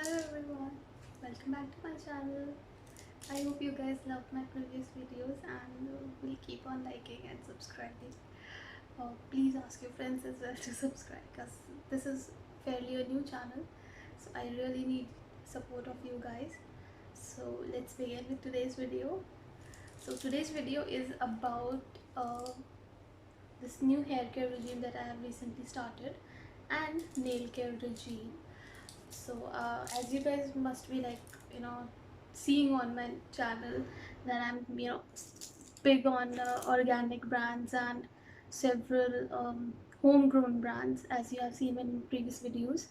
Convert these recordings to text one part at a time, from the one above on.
Hello everyone, welcome back to my channel. I hope you guys loved my previous videos and will keep on liking and subscribing. Please ask your friends as well to subscribe because this is fairly a new channel, so I really need support of you guys. So let's begin with today's video. So today's video is about this new hair care regime that I have recently started and nail care regime. So as you guys must be seeing on my channel that I'm big on organic brands and several homegrown brands, as you have seen in previous videos.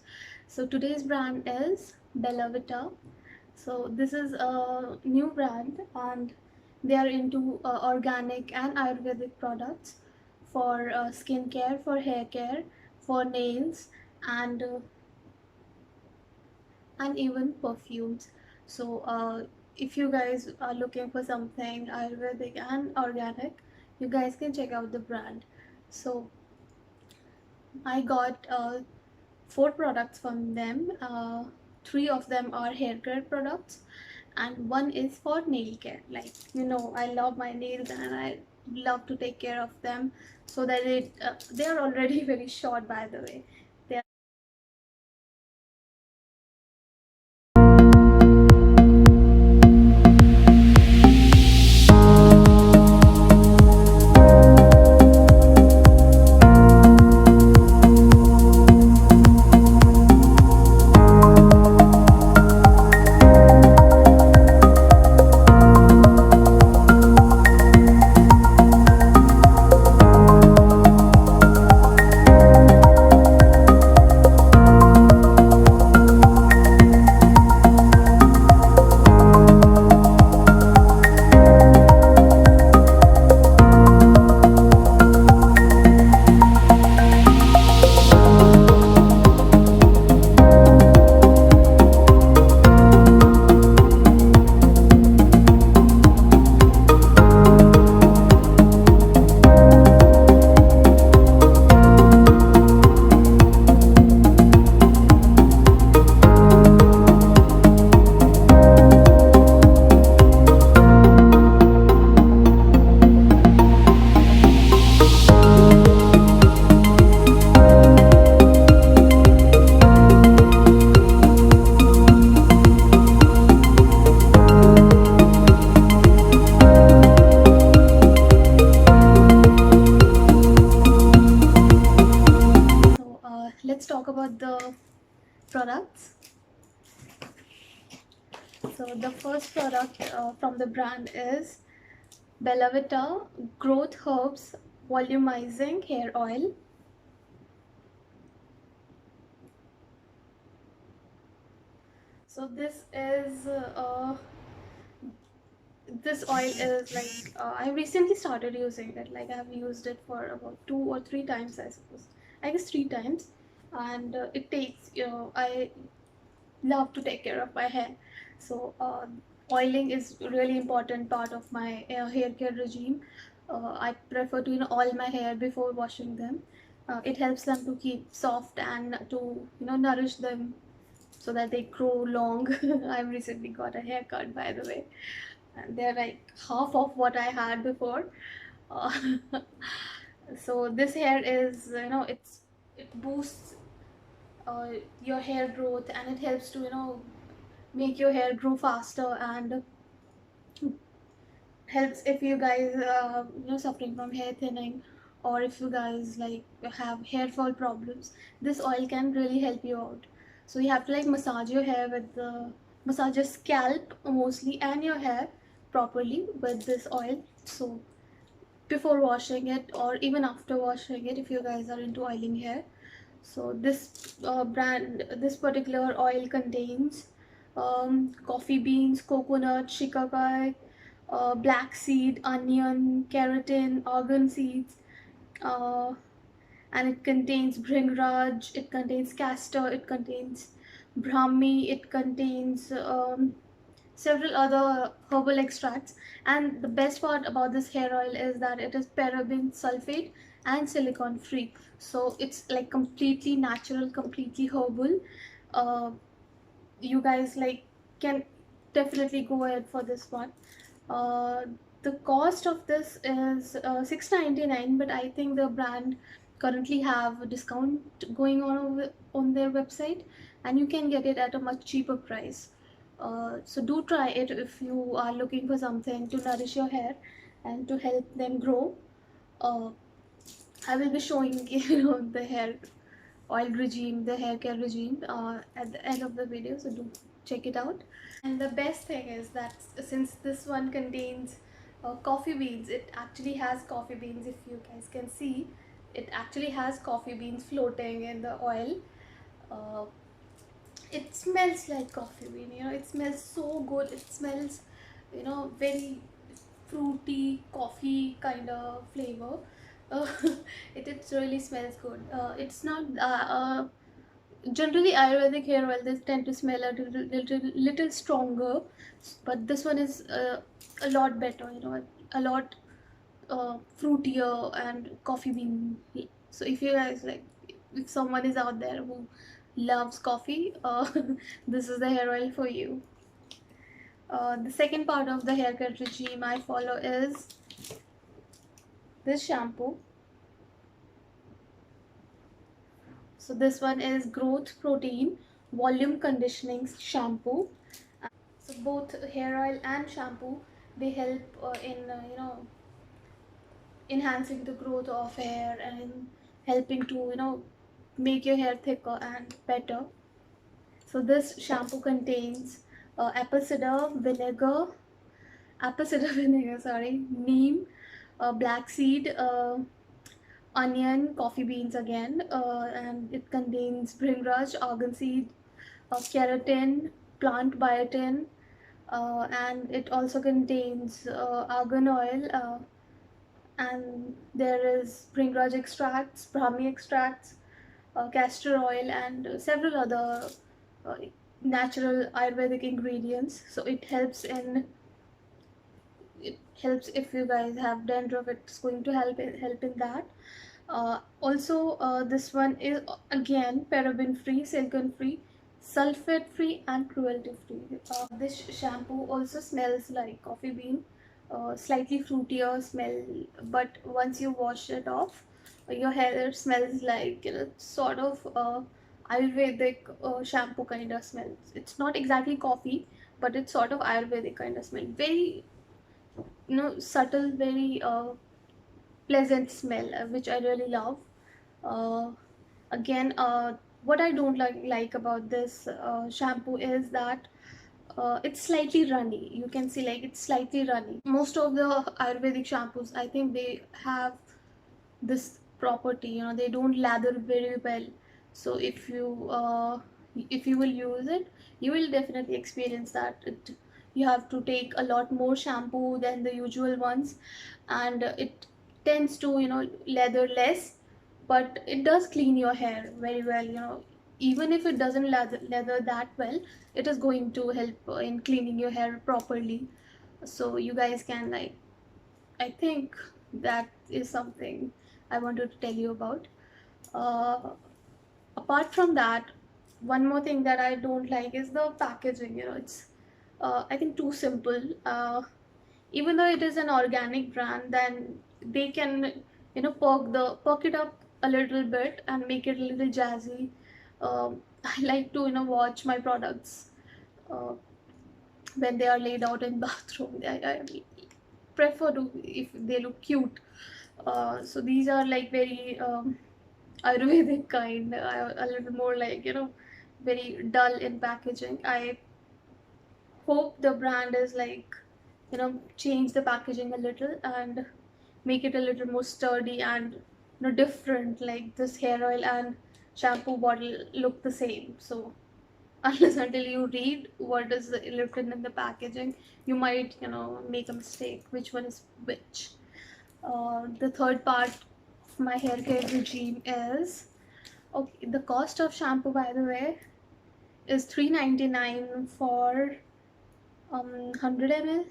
So today's brand is Bella Vita. So this is a new brand and they are into organic and Ayurvedic products for skin care, for hair care, for nails, and even perfumes. So if you guys are looking for something Ayurvedic and organic, you guys can check out the brand. So I got 4 products from them. 3 of them are hair care products and 1 is for nail care. Like, I love my nails and I love to take care of them, so that they are already very short, by the way. Let's talk about the products. So the first product from the brand is Bella Vita Growth Herbs Volumizing Hair Oil. So this oil is I recently started using it. Like, I have used it for about 2 or 3 times, I suppose. I guess 3 times, and it takes I love to take care of my hair. So oiling is really important part of my hair care regime. I prefer to oil my hair before washing them. It helps them to keep soft and to nourish them so that they grow long. I've recently got a haircut, by the way, and they're like half of what I had before. uh, so this hair is, it boosts your hair growth, and it helps to make your hair grow faster, and helps if you guys suffering from hair thinning, or if you guys have hair fall problems. This oil can really help you out. So you have to massage your hair with the massage your scalp mostly and your hair properly with this oil. So before washing it or even after washing it, if you guys are into oiling hair. So this particular oil contains coffee beans, coconut, shikakai, black seed, onion, keratin, argan seeds, uh, and it contains bhringraj, it contains castor, it contains brahmi, it contains several other herbal extracts. And the best part about this hair oil is that it is paraben, sulfate, and silicone free. So it's like completely natural, completely herbal. uh, you guys like can definitely go ahead for this one. uh, the cost of this is 6.99, but I think the brand currently have a discount going on their website, and you can get it at a much cheaper price. So do try it if you are looking for something to nourish your hair and to help them grow. uh, I will be showing the hair oil regime, the hair care regime, at the end of the video, so do check it out. And the best thing is that since this one contains coffee beans, it actually has coffee beans. If you guys can see, it actually has coffee beans floating in the oil. uh, it smells like coffee bean, it smells so good. It smells very fruity coffee kind of flavor. uh, it really smells good. It's not generally Ayurvedic hair oil, they tend to smell a little stronger, but this one is a lot better, a lot fruitier and coffee bean. So if you guys like, if someone is out there who loves coffee, this is the hair oil for you. The second part of the haircut regime I follow is this shampoo. So this one is Growth Protein Volume Conditioning Shampoo. So both hair oil and shampoo, they help in enhancing the growth of hair and helping to make your hair thicker and better. So this shampoo contains apple cider vinegar, sorry, neem, black seed, onion, coffee beans again, and it contains bringraj, argan seed, keratin, plant biotin, and it also contains argan oil, and there is bringraj extracts, brahmi extracts, castor oil, and several other uh, natural Ayurvedic ingredients. So it helps if you guys have dandruff. It's going to help in that. Also, this one is again paraben free, silicone free, sulfate free, and cruelty free. This shampoo also smells like coffee bean, slightly fruitier smell, but once you wash it off, your hair smells like sort of Ayurvedic shampoo kind of smell. It's not exactly coffee, but it's sort of Ayurvedic kind of smell. Very subtle, very pleasant smell, which I really love. Uh, Again, what I don't like about this shampoo is that it's slightly runny. You can see like it's slightly runny. Most of the Ayurvedic shampoos, I think they have this property. They don't lather very well. So if you will use it, you will definitely experience that you have to take a lot more shampoo than the usual ones, and it tends to lather less, but it does clean your hair very well. Even if it doesn't lather that well, it is going to help in cleaning your hair properly. So you guys can like, I think that is something I wanted to tell you about. Uh, Apart from that, one more thing that I don't like is the packaging. It's I think too simple. Even though it is an organic brand, then they can perk it up a little bit and make it a little jazzy. I like to watch my products uh, when they are laid out in bathroom. I prefer to if they look cute. So these are like very Ayurvedic kind, a little more like very dull in packaging. I hope the brand is like change the packaging a little and make it a little more sturdy and different. Like this hair oil and shampoo bottle look the same. So unless until you read what is written in the packaging, you might make a mistake which one is which. The third part of my hair care regime is, okay, the cost of shampoo, by the way, is 3.99 for 100 ml,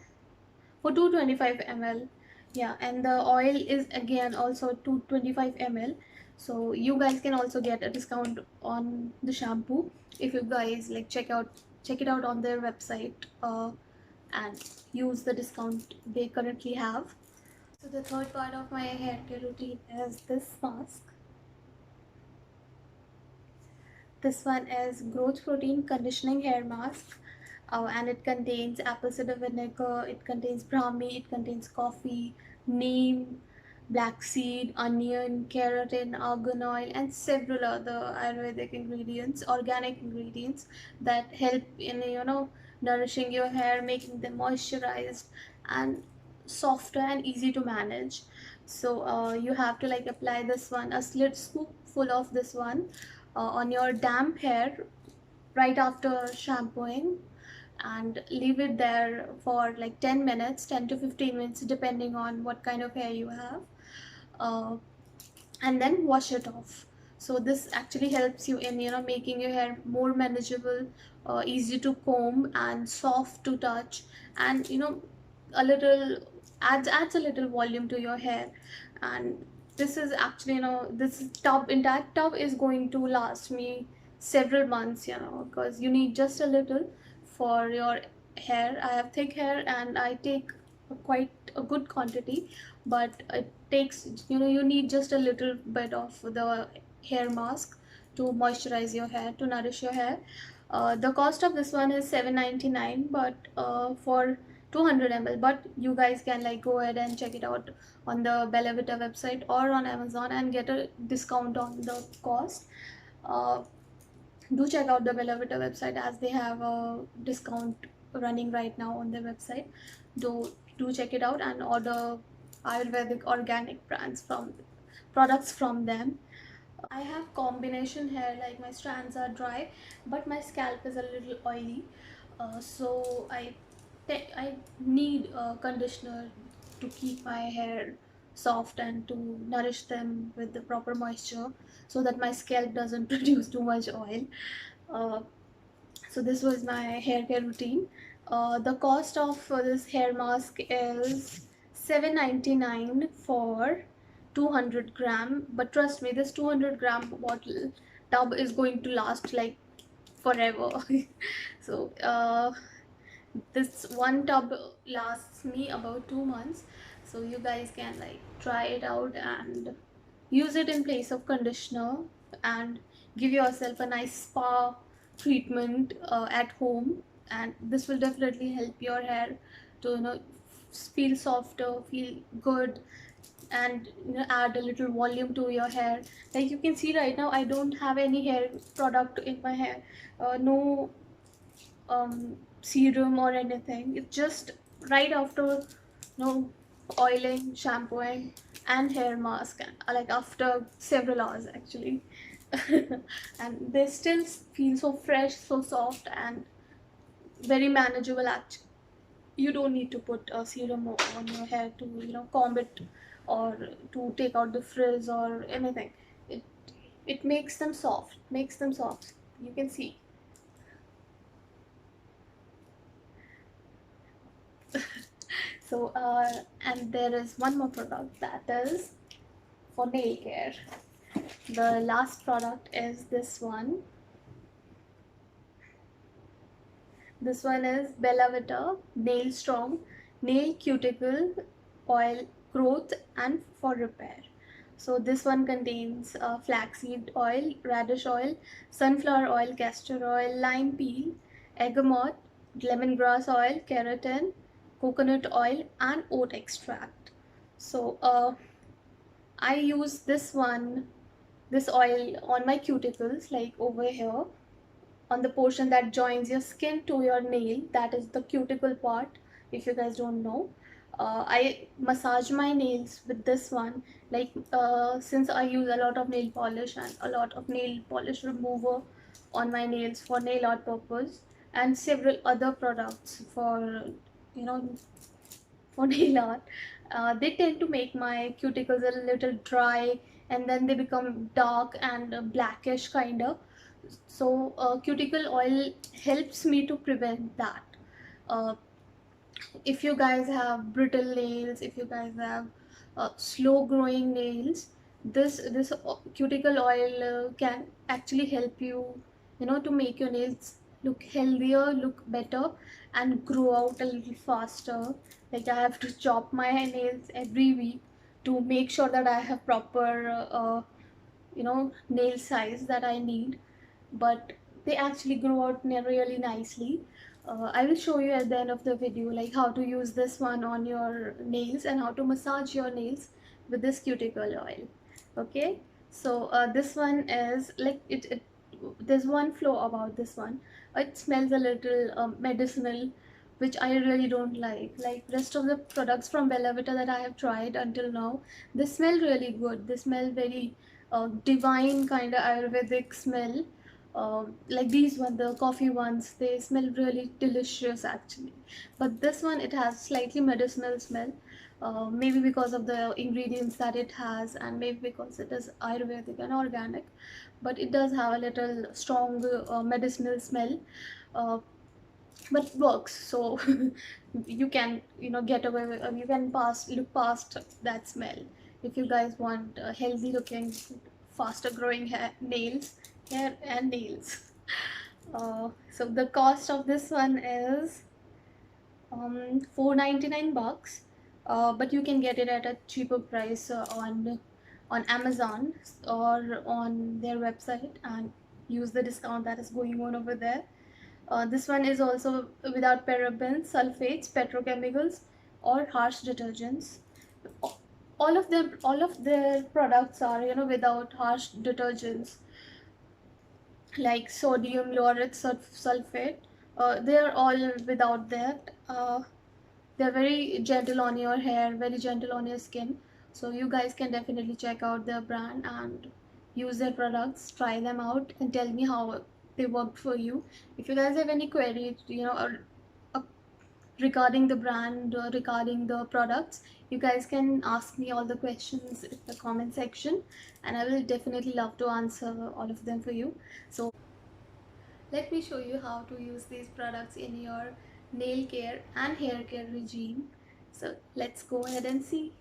for 225 ml. Yeah, and the oil is again also 225 ml. So you guys can also get a discount on the shampoo if you guys like check check it out on their website and use the discount they currently have. So the third part of my hair care routine is this mask. This one is growth protein conditioning hair mask, and it contains apple cider vinegar, it contains brahmi, it contains coffee, neem, black seed, onion, keratin, argan oil, and several other Ayurvedic ingredients, organic ingredients that help in nourishing your hair, making them moisturized and softer and easy to manage. So you have to like apply this one, a slit scoop full of this one on your damp hair right after shampooing, and leave it there for like 10 minutes, 10 to 15 minutes depending on what kind of hair you have, uh, and then wash it off. So this actually helps you in making your hair more manageable, easy to comb and soft to touch, and a little adds a little volume to your hair. And this is actually this entire tub is going to last me several months, because you need just a little for your hair. I have thick hair and I take quite a good quantity, but it takes, you need just a little bit of the hair mask to moisturize your hair, to nourish your hair. The cost of this one is 7.99, but for 200 ml. But you guys can like go ahead and check it out on the Bella Vita website or on Amazon and get a discount on the cost. Do check out the Bella Vita website, as they have a discount running right now on their website. Do check it out and order Ayurvedic organic products from them. I have combination hair, like my strands are dry but my scalp is a little oily, so I need a conditioner to keep my hair soft and to nourish them with the proper moisture, so that my scalp doesn't produce too much oil. uh, so this was my hair care routine. The cost of this hair mask is 7.99 for 200 gram, but trust me, this 200 gram bottle tub is going to last like forever. So this one tub lasts me about 2 months, so you guys can like try it out and use it in place of conditioner, and give yourself a nice spa treatment at home. And this will definitely help your hair to feel softer, feel good, and add a little volume to your hair. Like you can see right now, I don't have any hair product in my hair, no serum or anything. It's just right after oiling, shampooing and hair mask, like after several hours actually. And they still feel so fresh, so soft, and very manageable actually. You don't need to put a serum on your hair to comb it or to take out the frizz or anything. It makes them soft, you can see. So and there is one more product that is for nail care. The last product is this one. This one is Bella Vita Nail Strong Nail Cuticle Oil Growth and for Repair. So this one contains flaxseed oil, radish oil, sunflower oil, castor oil, lime peel, bergamot, lemongrass oil, keratin, coconut oil and oat extract. So I use this oil on my cuticles, like over here on the portion that joins your skin to your nail, that is the cuticle part. If you guys don't know, I massage my nails with this one, like since I use a lot of nail polish and a lot of nail polish remover on my nails for nail art purpose, and several other products for you know for nail art, they tend to make my cuticles a little dry, and then they become dark and blackish kind of. So cuticle oil helps me to prevent that. uh, if you guys have brittle nails, if you guys have slow growing nails, this cuticle oil can actually help you, to make your nails look healthier, look better, and grow out a little faster. Like, I have to chop my nails every week to make sure that I have proper nail size that I need. But they actually grow out really nicely. I will show you at the end of the video like how to use this one on your nails and how to massage your nails with this cuticle oil. Okay, so this one is like it there's one flaw about this one. It smells a little medicinal, which I really don't like. Like rest of the products from Bella Vita that I have tried until now, they smell really good. They smell very divine kind of Ayurvedic smell. Like these one, the coffee ones, they smell really delicious actually. But this one, it has slightly medicinal smell. Maybe because of the ingredients that it has, and maybe because it is Ayurvedic and organic, but it does have a little strong medicinal smell. Uh, but it works, so you can get away with, you can look past that smell if you guys want healthy looking, faster growing hair and nails. So the cost of this one is 499 bucks, but you can get it at a cheaper price on Amazon or on their website and use the discount that is going on over there. This one is also without parabens, sulfates, petrochemicals, or harsh detergents. All of their products are without harsh detergents like sodium lauryl sulfate. They are all without that. They're very gentle on your hair, very gentle on your skin. So you guys can definitely check out their brand and use their products, try them out, and tell me how they worked for you. If you guys have any queries, uh, regarding the brand or regarding the products, you guys can ask me all the questions in the comment section, and I will definitely love to answer all of them for you. So let me show you how to use these products in your nail care and hair care regime. So let's go ahead and see.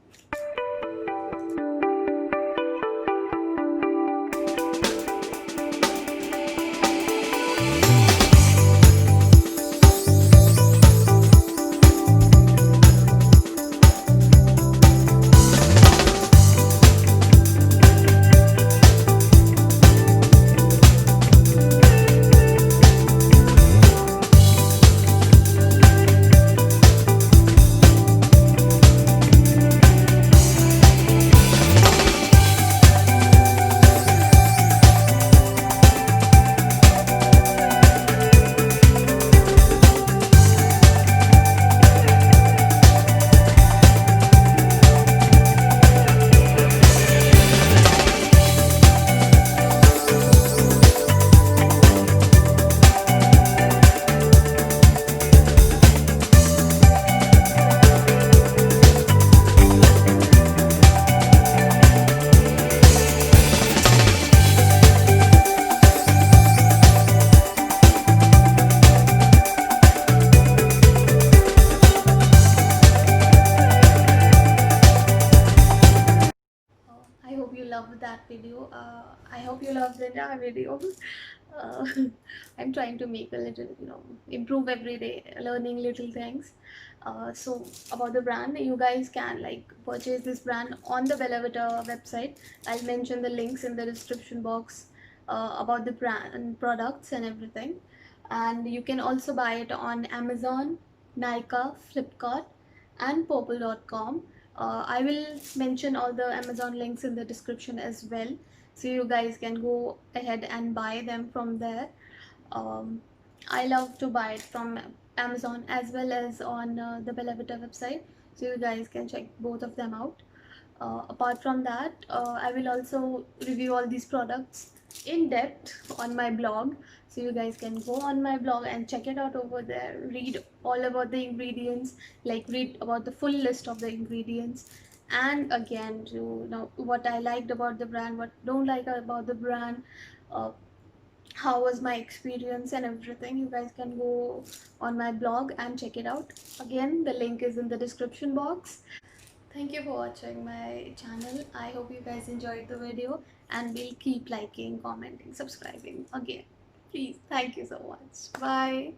I hope you loved that video. I hope you loved the entire video. Uh, I'm trying to make a little, improve every day, learning little things. So about the brand, you guys can like purchase this brand on the Bella Vita website. I'll mention the links in the description box about the brand and products and everything. And you can also buy it on Amazon, Nykaa, Flipkart, and Purple.com. I will mention all the Amazon links in the description as well, so you guys can go ahead and buy them from there. um, I love to buy it from Amazon as well as on the Bella Vita website, so you guys can check both of them out. Apart from that, I will also review all these products in depth on my blog, so you guys can go on my blog and check it out over there, read all about the ingredients, like read about the full list of the ingredients, and again to know what I liked about the brand, what don't like about the brand, uh, how was my experience and everything. You guys can go on my blog and check it out. Again, the link is in the description box. Thank you for watching my channel. I hope you guys enjoyed the video, and we'll keep liking, commenting, subscribing again. Please, thank you so much. Bye.